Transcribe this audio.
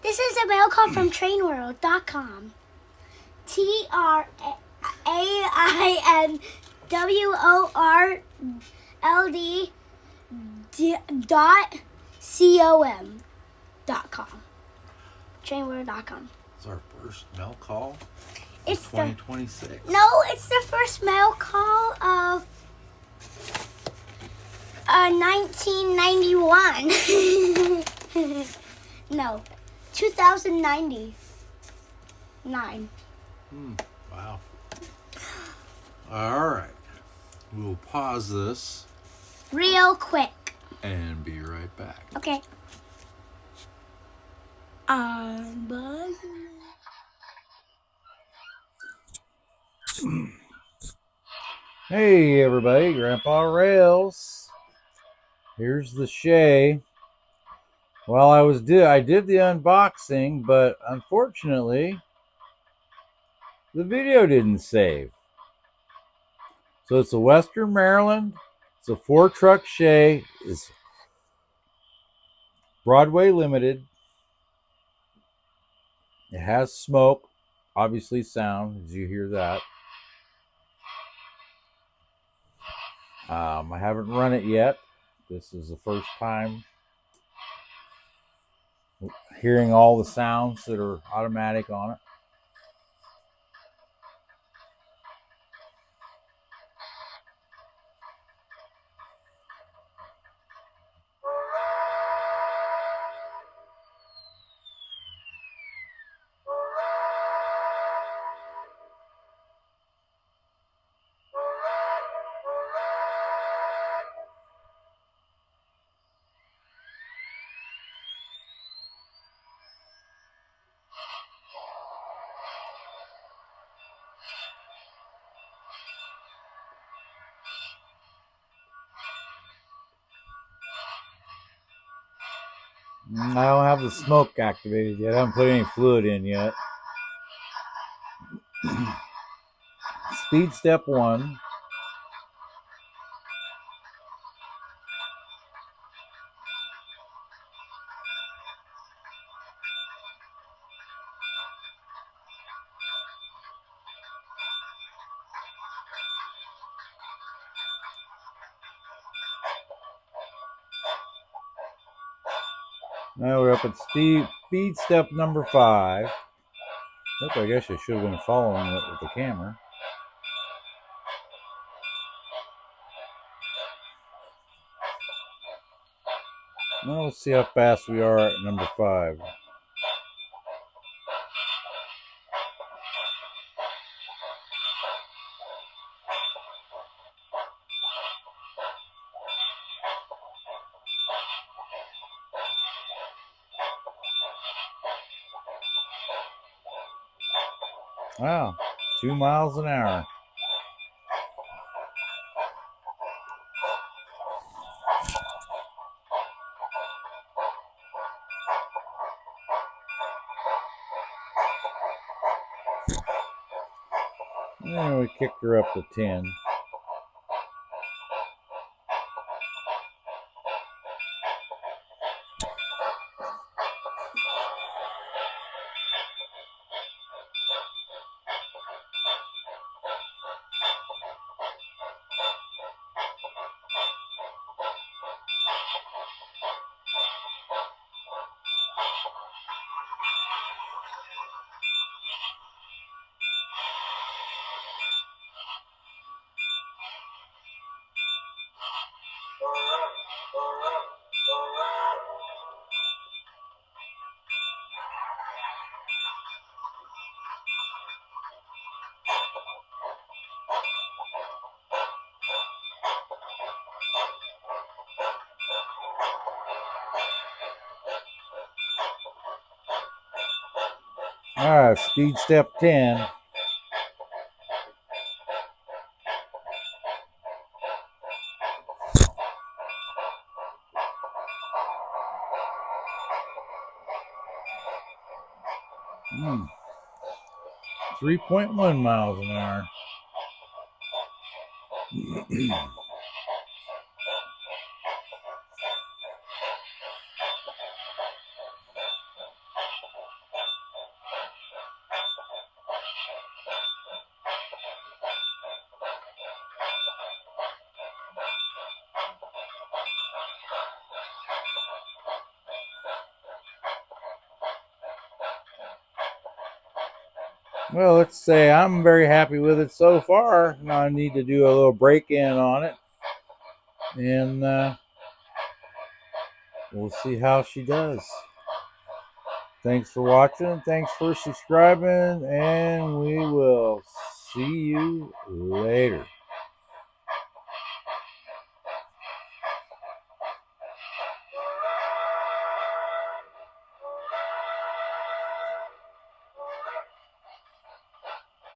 This is a mail call from trainworld.com. TRAINWORLD.com. Trainworld.com. It's our first mail call of It's 2026. it's the first mail call of 1991. No, 2099. Wow. All right. We'll pause this Real quick. and be right back. Okay. Bye. Hey everybody, Grandpa Rails. Here's the Shay. Well, I did the unboxing, but unfortunately the video didn't save. So it's a Western Maryland. It's a 4-truck Shay. It's Broadway limited. It has smoke, obviously sound, as you hear that. I haven't run it yet. This is the first time hearing all the sounds that are automatic on it. I don't have the smoke activated yet. I haven't put any fluid in yet. Speed step 1. Now we're up at speed step number 5. Look, I guess I should have been following it with the camera. Now let's see how fast we are at number 5. Wow, 2 miles an hour. And we kicked her up to 10. All right, speed step 10. Hmm. 3.1 miles an hour. Well, let's say I'm very happy with it so far. Now I need to do a little break-in on it. And we'll see how she does. Thanks for watching. Thanks for subscribing. And we will see you later.